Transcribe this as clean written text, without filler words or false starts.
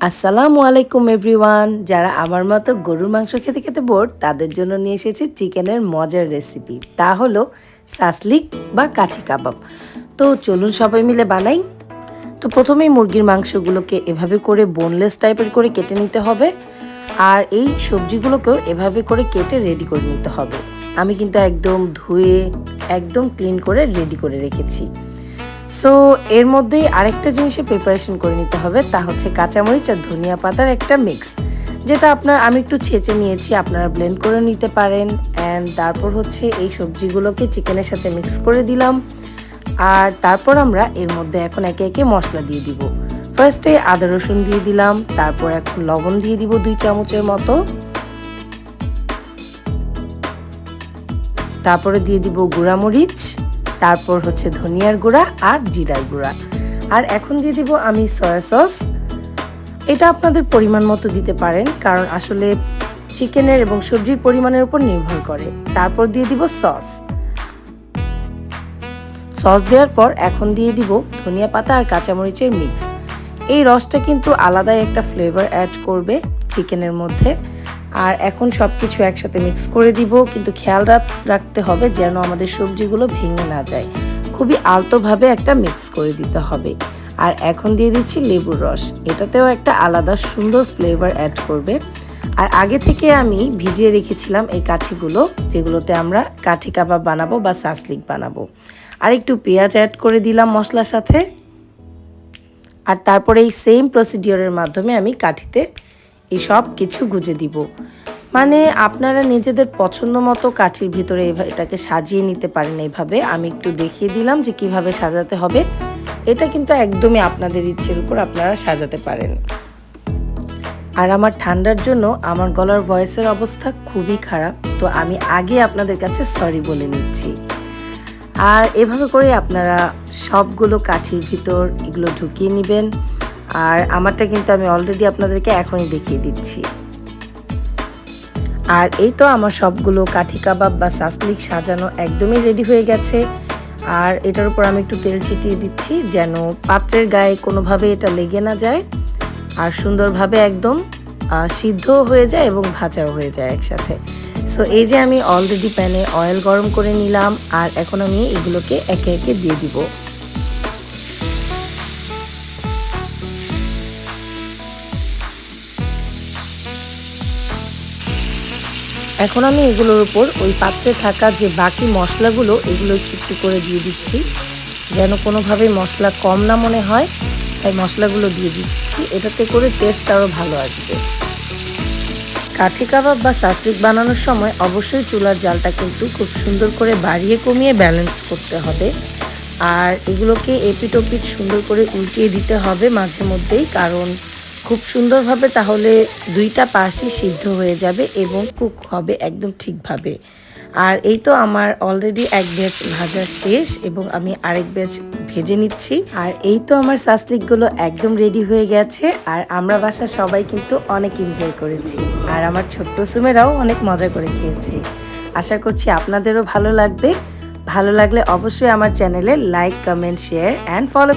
আসসালামু আলাইকুম এভরিওয়ান। যারা আমার মতো গরুর মাংস খেতে খেতে বোর, তাদের জন্য নিয়ে এসেছি চিকেনের মজার রেসিপি। তা হলো সাসলিক বা কাঠি কাবাব। তো চলুন সবাই মিলে বানাই। তো প্রথমেই মুরগির মাংসগুলোকে এভাবে করে বোনলেস টাইপের করে কেটে নিতে হবে, আর এই সবজিগুলোকেও এভাবে করে কেটে রেডি করে নিতে হবে। আমি কিন্তু একদম ধুয়ে একদম ক্লিন করে রেডি করে রেখেছি। সো এর মধ্যেই আরেকটা জিনিসের প্রিপারেশন করে নিতে হবে, তা হচ্ছে কাঁচামরিচ আর ধনিয়া পাতার একটা মিক্স, যেটা আমি একটু ছেঁচে নিয়েছি, আপনারা ব্লেন্ড করে নিতে পারেন। অ্যান্ড তারপর হচ্ছে এই সবজিগুলোকে চিকেনের সাথে মিক্স করে দিলাম। আর তারপর আমরা এর মধ্যে এখন একে একে মশলা দিয়ে দিব। ফার্স্টে আদা রসুন দিয়ে দিলাম, তারপর এখন লবণ দিয়ে দিব 2 চামচের মতো, তারপরে দিয়ে দিব গুঁড়ামরিচ, তারপর হচ্ছে ধনিয়ার গুঁড়া আর জিরার গুঁড়া, আর এখন দিয়ে দিব আমি সয়া সস। এটা আপনাদের পরিমাণ মতো দিতে পারেন, কারণ আসলে চিকেনের এবং সবজির পরিমাণের উপর নির্ভর করে। তারপর দিয়ে দিব সস দেওয়ার পর এখন দিয়ে দিব ধনিয়া পাতা আর কাঁচামরিচের মিক্স। এই রসটা কিন্তু আলাদাই একটা ফ্লেভার অ্যাড করবে চিকেনের মধ্যে। আর এখন সব কিছু একসাথে মিক্স করে দিব, কিন্তু খেয়াল রাখতে হবে যেন আমাদের সবজিগুলো ভেঙে না যায়। খুবই আলতোভাবে একটা মিক্স করে দিতে হবে। আর এখন দিয়ে দিচ্ছি লেবুর রস, এটাতেও একটা আলাদা সুন্দর ফ্লেভার অ্যাড করবে। আর আগে থেকে আমি ভিজিয়ে রেখেছিলাম এই কাঠিগুলো, যেগুলোতে আমরা কাঠি কাবাব বানাবো বা সাসলিক বানাবো। আর একটু পেঁয়াজ অ্যাড করে দিলাম মশলার সাথে। আর তারপরে এই সেম প্রসিডিওরের মাধ্যমে আমি কাঠিতে এই সব কিছু গুজে দিব। মানে আপনারা নিজেদের পছন্দ মতো কাঠির ভিতরে এটাকে সাজিয়ে নিতে পারেন। এইভাবে আমি একটু দেখিয়ে দিলাম যে কিভাবে সাজাতে হবে। এটা কিন্তু একদমই আপনাদের ইচ্ছের উপর আপনারা সাজাতে পারেন। আর আমার ঠান্ডার জন্য আমার গলার ভয়েসের অবস্থা খুবই খারাপ, তো আমি আগে আপনাদের কাছে সরি বলে নিচ্ছি। আর এভাবে করে আপনারা সবগুলো কাঠির ভিতর এগুলো ঢুকিয়ে নেবেন। আর আমারটা কিন্তু আমি অলরেডি আপনাদেরকে এখনই দেখিয়ে দিচ্ছি। আর এই তো আমার সবগুলো কাঠি কাবাব বা সাসলিক সাজানো একদমই রেডি হয়ে গেছে। আর এটার উপর আমি একটু তেল ছিটিয়ে দিচ্ছি, যেন পাত্রের গায়ে কোনোভাবে এটা লেগে না যায়, আর সুন্দরভাবে একদম সিদ্ধ হয়ে যায় এবং ভাজাও হয়ে যায় একসাথে। সো এই যে আমি অলরেডি প্যানে অয়েল গরম করে নিলাম, আর এখন আমি এগুলোকে একে একে দিয়ে দিব। এখন আমি এগুলোর উপর ওই পাত্রে থাকা যে বাকি মশলাগুলো, এগুলো একটু করে দিয়ে দিচ্ছি, যেন কোনোভাবেই মশলা কম না মনে হয়। তাই মশলাগুলো দিয়ে দিচ্ছি, এটাতে করে টেস্ট আরও ভালো আসবে। কাঠি কাবাব বা সাসলিক বানানোর সময় অবশ্যই চুলার জালটা কিন্তু খুব সুন্দর করে বাড়িয়ে কমিয়ে ব্যালেন্স করতে হবে। আর এগুলোকে এপিট ওপিট সুন্দর করে উল্টিয়ে দিতে হবে মাঝে মধ্যেই, কারণ খুব সুন্দরভাবে তাহলে দুইটা পাশই সিদ্ধ হয়ে যাবে এবং কুক হবে একদম ঠিকভাবে। আর এই তো আমার অলরেডি এক ব্যাচ ভাজা শেষ এবং আমি আরেক ব্যাচ ভেজে নিচ্ছি। আর এই তো আমার সাসলিকগুলো একদম রেডি হয়ে গেছে। আর আমরা বাসার সবাই কিন্তু অনেক এনজয় করেছি, আর আমার ছোট্ট সুমেরাও অনেক মজা করে খেয়েছি। আশা করছি আপনাদেরও ভালো লাগবে। ভালো লাগলে অবশ্যই আমার চ্যানেলে like, comment, share and follow